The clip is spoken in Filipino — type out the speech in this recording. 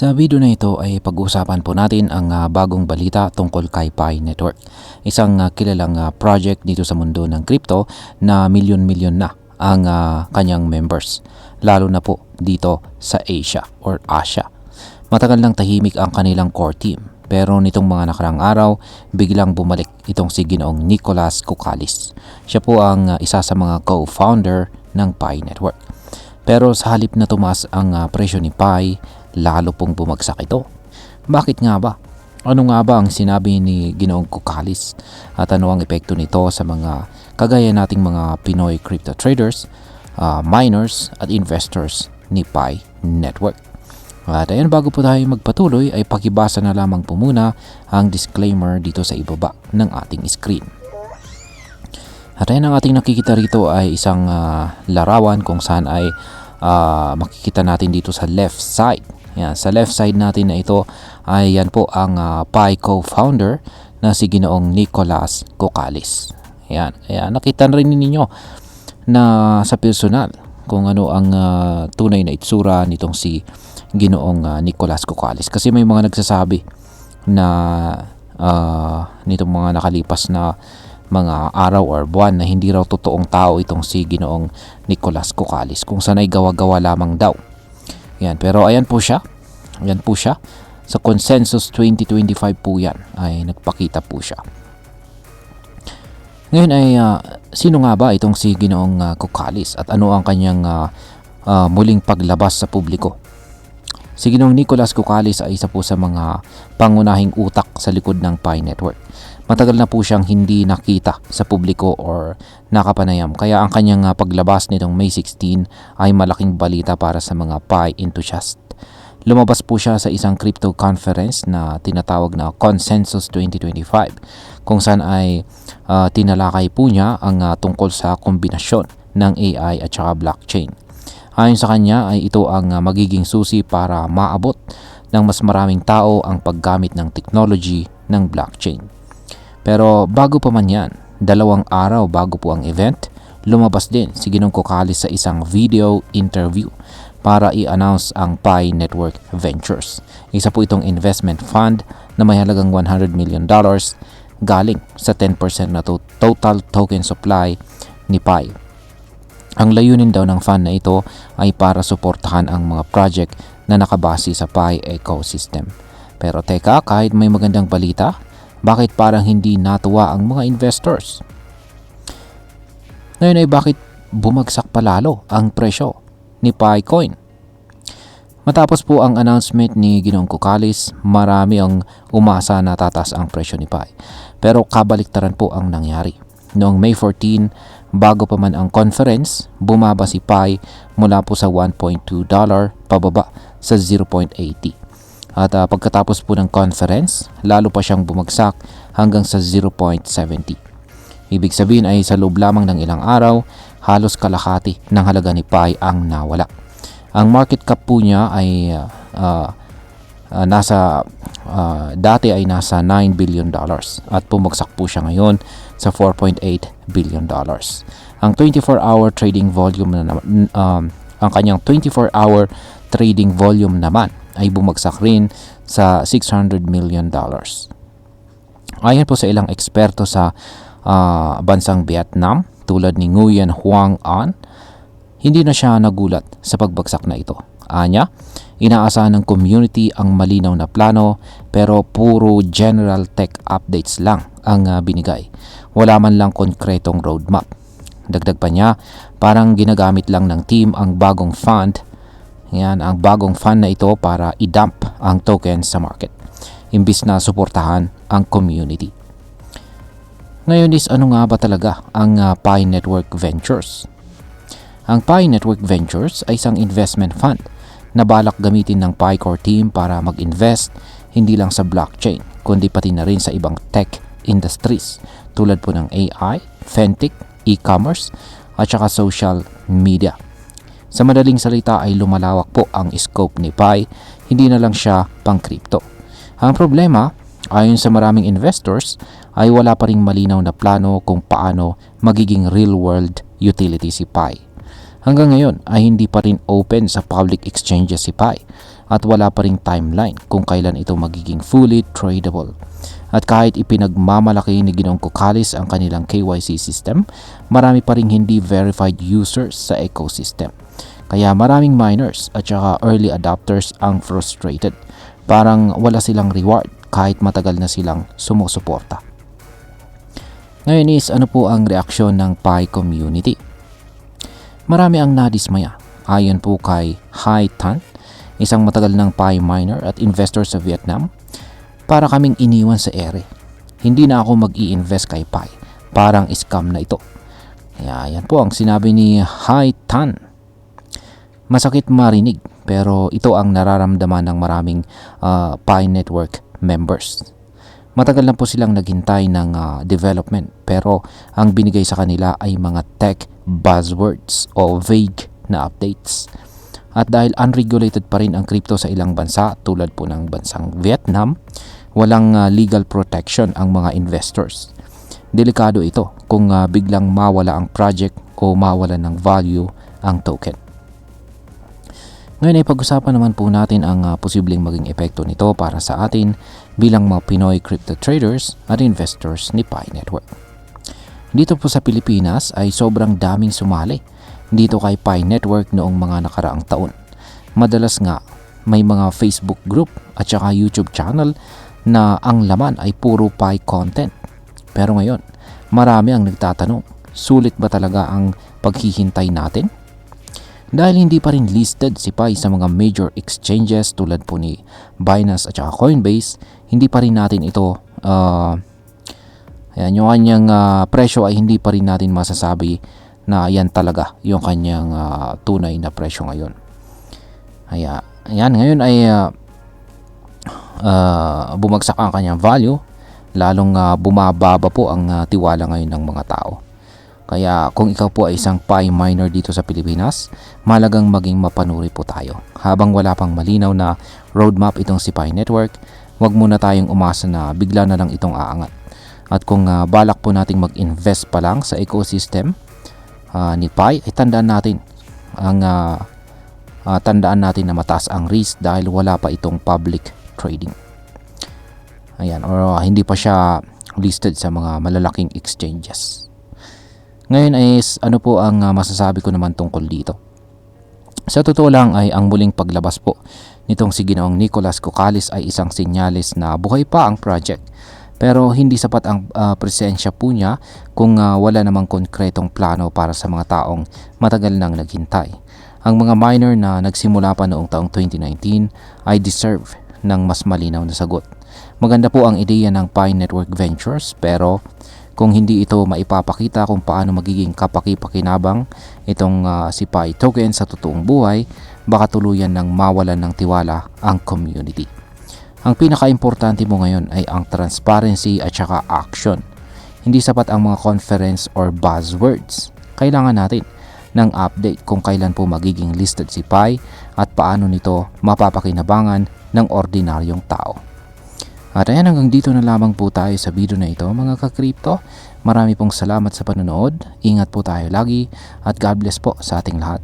Sa video na ito ay pag-uusapan po natin ang bagong balita tungkol kay Pi Network. Isang kilalang project dito sa mundo ng crypto na milyon-milyon na ang kanyang members. Lalo na po dito sa Asia or Asia. Matagal nang tahimik ang kanilang core team. Pero nitong mga nakarang araw, biglang bumalik itong si Ginoong Nicolas Kokkalis. Siya po ang isa sa mga co-founder ng Pi Network. Pero sa halip na tumaas ang presyo ni Pi, lalo pong bumagsak ito. Bakit nga ba? Ano nga ba ang sinabi ni Ginoong Kokkalis at ano ang epekto nito sa mga kagaya nating mga Pinoy crypto traders, miners at investors ni Pi Network? At ayan, bago po tayo magpatuloy ay pakibasa na lamang po muna ang disclaimer dito sa ibaba ng ating screen. At ayan, ang ating nakikita rito ay isang larawan kung saan ay makikita natin dito sa left side. Yan, sa left side natin na ito ay yan po ang Pi co-founder na si Ginoong Nicolas Kokkalis. Yan, ayan, nakita rin ninyo na sa personal kung ano ang tunay na itsura nitong si Ginoong Nicolas Kokkalis. Kasi may mga nagsasabi na nitong mga nakalipas na mga araw or buwan na hindi raw totoong tao itong si Ginoong Nicolas Kokkalis, kung sanay gawa-gawa lamang daw. Yan, pero ayan po siya. Ayan po siya. Sa Consensus 2025 po yan ay nagpakita po siya. Ngayon ay sino nga ba itong si Ginoong Kokkalis at ano ang kanyang muling paglabas sa publiko? Si Ginoong Nicolas Kokkalis ay isa po sa mga pangunahing utak sa likod ng Pi Network. Matagal na po siyang hindi nakita sa publiko or nakapanayam. Kaya ang kanyang paglabas nitong May 16 ay malaking balita para sa mga Pi enthusiast. Lumabas po siya sa isang crypto conference na tinatawag na Consensus 2025 kung saan ay tinalakay po niya ang tungkol sa kombinasyon ng AI at saka blockchain. Ayon sa kanya ay ito ang magiging susi para maabot ng mas maraming tao ang paggamit ng technology ng blockchain. Pero bago pa man yan, 2 araw bago po ang event, lumabas din si Ginoong Kokkalis sa isang video interview para i-announce ang Pi Network Ventures. Isa po itong investment fund na may halagang $100 million galing sa 10% na total token supply ni Pi. Ang layunin daw ng fund na ito ay para suportahan ang mga project na nakabase sa Pi ecosystem. Pero teka, kahit may magandang balita, bakit parang hindi natuwa ang mga investors? Ngayon ay bakit bumagsak palalo ang presyo ni Pi Coin? Matapos po ang announcement ni Ginoong Kokkalis, marami ang umasa na tataas ang presyo ni Pi. Pero kabaliktaran po ang nangyari. Noong May 14, bago pa man ang conference, bumaba si Pi mula po sa $1.2 pababa sa 0.80. At pagkatapos po ng conference, lalo pa siyang bumagsak hanggang sa 0.70. Ibig sabihin ay sa loob lamang ng ilang araw, halos kalahati ng halaga ni Pi ang nawala. Ang market cap po niya ay dati ay nasa $9 billion at bumagsak po siya ngayon sa $4.8 billion. Ang 24-hour trading volume ang kanyang 24-hour trading volume naman ay bumagsak rin sa $600 million. Ayon po sa ilang eksperto sa bansang Vietnam tulad ni Nguyen Huang An, hindi na siya nagulat sa pagbagsak na ito. Anya, inaasahan ng community ang malinaw na plano pero puro general tech updates lang ang binigay. Wala man lang konkretong roadmap. Dagdag pa niya, parang ginagamit lang ng team ang bagong fund. Yan, ang bagong fund na ito para i-dump ang tokens sa market, imbis na suportahan ang community. Ngayon is ano nga ba talaga ang Pi Network Ventures? Ang Pi Network Ventures ay isang investment fund na balak gamitin ng Pi Core team para mag-invest hindi lang sa blockchain, kundi pati na rin sa ibang tech industries tulad po ng AI, fintech, e-commerce at saka social media. Sa madaling salita ay lumalawak po ang scope ni Pi, hindi na lang siya pang crypto. Ang problema, ayon sa maraming investors, ay wala pa ring malinaw na plano kung paano magiging real-world utility si Pi. Hanggang ngayon ay hindi pa rin open sa public exchanges si Pi at wala pa ring timeline kung kailan ito magiging fully tradable. At kahit ipinagmamalaki ni Ginoong Kukalis ang kanilang KYC system, marami pa ring hindi verified users sa ecosystem. Kaya maraming miners at saka early adopters ang frustrated. Parang wala silang reward kahit matagal na silang sumusuporta. Ngayon is ano po ang reaksyon ng Pi community? Marami ang nadismaya. Ayon po kay Hai Tan, isang matagal ng Pi miner at investor sa Vietnam, para kaming iniwan sa ere. Hindi na ako mag-i-invest kay Pi. Parang scam na ito. Kaya yan po ang sinabi ni Hai Tan. Masakit marinig pero ito ang nararamdaman ng maraming Pi Network members. Matagal na po silang naghintay ng development pero ang binigay sa kanila ay mga tech buzzwords o vague na updates. At dahil unregulated pa rin ang crypto sa ilang bansa tulad po ng bansang Vietnam, walang legal protection ang mga investors. Delikado ito kung biglang mawala ang project o mawala ng value ang token. Ngayon ay pag-usapan naman po natin ang posibleng maging epekto nito para sa atin bilang mga Pinoy crypto traders at investors ni Pi Network. Dito po sa Pilipinas ay sobrang daming sumali dito kay Pi Network noong mga nakaraang taon. Madalas nga may mga Facebook group at saka YouTube channel na ang laman ay puro Pi content. Pero ngayon, marami ang nagtatanong, sulit ba talaga ang paghihintay natin? Dahil hindi pa rin listed si Pi sa mga major exchanges tulad po ni Binance at saka Coinbase, hindi pa rin natin ito, yung kanyang presyo ay hindi pa rin natin masasabi na yan talaga yung kanyang tunay na presyo ngayon. Ayan, ngayon ay bumagsak ang kanyang value, lalong bumababa po ang tiwala ngayon ng mga tao. Kaya kung ikaw po ay isang Pi miner dito sa Pilipinas, malagang maging mapanuri po tayo. Habang wala pang malinaw na roadmap itong si Pi Network, wag muna tayong umasa na bigla na lang itong aangat. At kung balak po nating mag-invest pa lang sa ecosystem ni Pi, ay tandaan natin na mataas ang risk dahil wala pa itong public trading. Ayan, or hindi pa siya listed sa mga malalaking exchanges. Ngayon ay ano po ang masasabi ko naman tungkol dito. Sa totoo lang ay ang muling paglabas po nitong si Ginoong Nicolas Kukalis ay isang senyales na buhay pa ang project. Pero hindi sapat ang presensya po niya kung wala namang konkretong plano para sa mga taong matagal nang naghintay. Ang mga miner na nagsimula pa noong taong 2019 ay deserve ng mas malinaw na sagot. Maganda po ang ideya ng Pi Network Ventures pero kung hindi ito maipapakita kung paano magiging kapaki-pakinabang itong si Pi token sa totoong buhay, baka tuluyan ng mawalan ng tiwala ang community. Ang pinaka-importante mo ngayon ay ang transparency at saka action. Hindi sapat ang mga conference or buzzwords. Kailangan natin ng update kung kailan po magiging listed si Pi at paano nito mapapakinabangan ng ordinaryong tao. At ayan, hanggang dito na lamang po tayo sa video na ito mga ka-crypto. Marami pong salamat sa panonood. Ingat po tayo lagi at God bless po sa ating lahat.